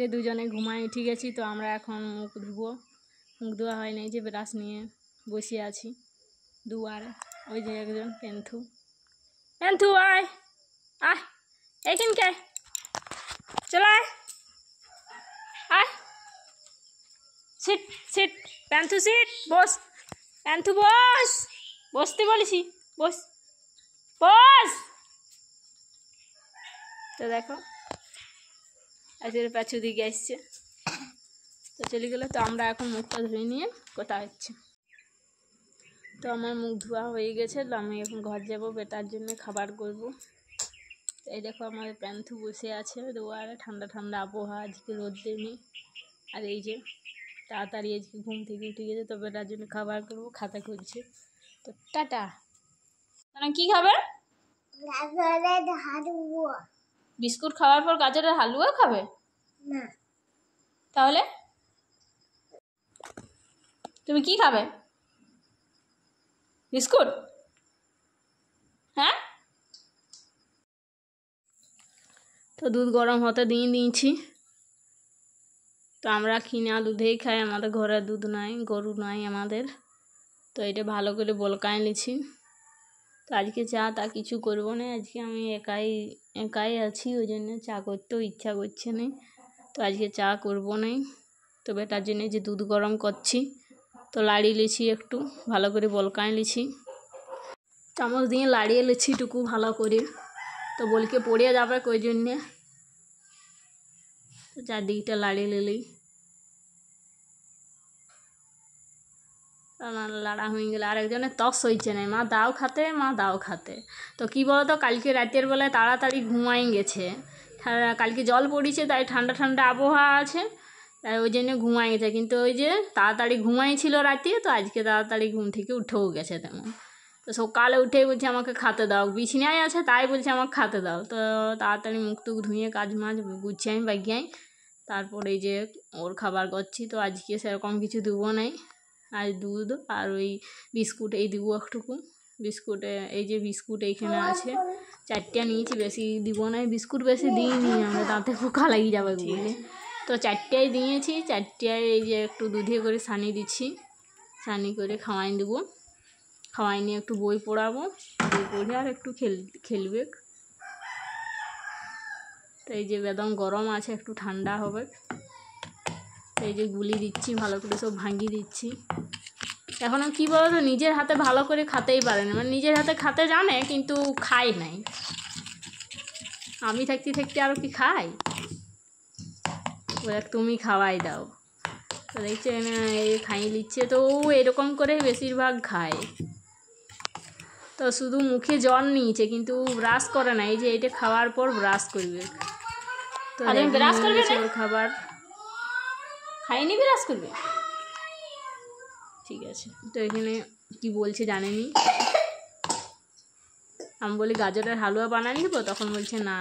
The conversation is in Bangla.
উঠে দুজনে ঘুমায় উঠে গেছি। তো আমরা এখন মুখ ধুবো, মুখ ধোয়া হয় নাই, যে ব্রাশ নিয়ে বসে আছি দুয়ারে। ওই যে একজন পেন্থু, পেন্থু আয় আয় এইখানকে চলে আয়, আয় সিট সিট পেন্থু সিট, বস পেন্থু বস, বসতে বলেছি, বস বস। তো দেখো আজকের পাঁচু দিকে আসছে, তো চলে গেলো। তো আমরা এখন মুখটা ধুয়ে নিয়ে কথা হচ্ছে। তো আমার মুখ ধোয়া হয়ে গেছে, তো আমি এখন ঘর যাব, বেটার জন্য খাবার করব। এই দেখো আমাদের প্যান্থু বসে আছে দুয়ারে, ঠান্ডা ঠান্ডা আবহাওয়া, আজকে রোদ দেয়নি। আর এই যে তাড়াতাড়ি আজকে ঘুম থেকে উঠে গেছে, তো বেটার জন্য খাবার করবো, খাতা খুলছে। তো টাটা। মানে কি খাবে? বিস্কুট খাওয়ার পর গাজরের হালুয়া খাবে না? তাহলে তুমি কি খাবে? বিস্কুট? হ্যাঁ। তো দুধ গরম হতে দিয়ে দিয়েছি। তো আমরা কিনা দুধেই খাই, আমাদের ঘরে দুধ নাই, গরু নাই আমাদের। তো এটা ভালো করে বলকায় নিছি। তো আজকে চা তা কিছু করবো না, আজকে আমি একাই আছি, ওই জন্য চা করতেও ইচ্ছা করছে না। তো আজকে চা করবো না। তো বেটার জন্য যে দুধ গরম করছি, তো লাড়িয়ে লিছি, একটু ভালো করে বলকায় লিছি, চামচ দিয়ে লাড়িয়ে লিছি টুকু ভালো করে। তো বলকে পড়ে যাবে ওই জন্যে। তো চারদিকটা লাড়িয়ে নিলেই লাড়া হয়ে গেলে আরেকজনের তস হয়েছে না, মা দাও খাতে, মা দাও খাতে। তো কী বলো তো, কালকে রাতের বেলায় তাড়াতাড়ি ঘুমাই গেছে, কালকে জল পড়েছে, তাই ঠান্ডা ঠান্ডা আবহাওয়া আছে, তাই ওই জন্য ঘুমাই গেছে। কিন্তু ওই যে তাড়াতাড়ি ঘুমাইছিল রাতে, তো আজকে তাড়াতাড়ি ঘুম থেকে উঠেও গেছে তেমন। তো সকালে উঠেই বলছে আমাকে খাতে দাও, বিছানায় আছে তাই বলছে আমাকে খাতে দাও। তো তাড়াতাড়ি মুখ টুক ধুয়ে কাজ মাছ গুছিয়ে আমি বাগিয়াই, তারপরে এই যে ওর খাবার করছি। তো আজকে সেরকম কিছু দেবো নাই, আর দুধ আর ওই বিস্কুট এই দিব একটুকু। বিস্কুটে এই যে বিস্কুট এইখানে আছে, 4টা নিয়েছি, বেশি দিব না, বিস্কুট বেশি দিইনি আমরা, তাতে পোকা লাগিয়ে যাবে বলে। তো 4টাই দিয়েছি, 4টায় এই যে একটু দুধে করে সানি দিচ্ছি, সানি করে খাওয়াই দেবো। খাওয়াই নিয়ে একটু বই পড়াবো, বই পড়ে আর একটু খেলবে। তো এই যে বেদম গরম আছে, একটু ঠান্ডা হবে। এই যে গুলি দিচ্ছি, ভালো করে সব ভাঙিয়ে দিচ্ছি। এখনও কী বলো তো, নিজের হাতে ভালো করে খাতেই পারে না, মানে নিজের হাতে খেতে জানে কিন্তু খায় নাই। আমি থাকতে থাকতে আরও কি খাই, বলে তুমি খাওয়াই দাও। তো দেখছে এই খাইয়ে নিচ্ছে, তো ও এরকম করে বেশিরভাগ খায়। তো শুধু মুখে জল নিয়েছে, কিন্তু ব্রাশ করে না, এই যে এটা খাওয়ার পর ব্রাশ করবে। তো ব্রাশ করবে ওর খাবার খাইনি, ব্রাশ করবে, ঠিক আছে। তো এখানে কি বলছে জানেনি, আমি বলি গাজরের হালুয়া বানানি দেবো, তখন বলছে না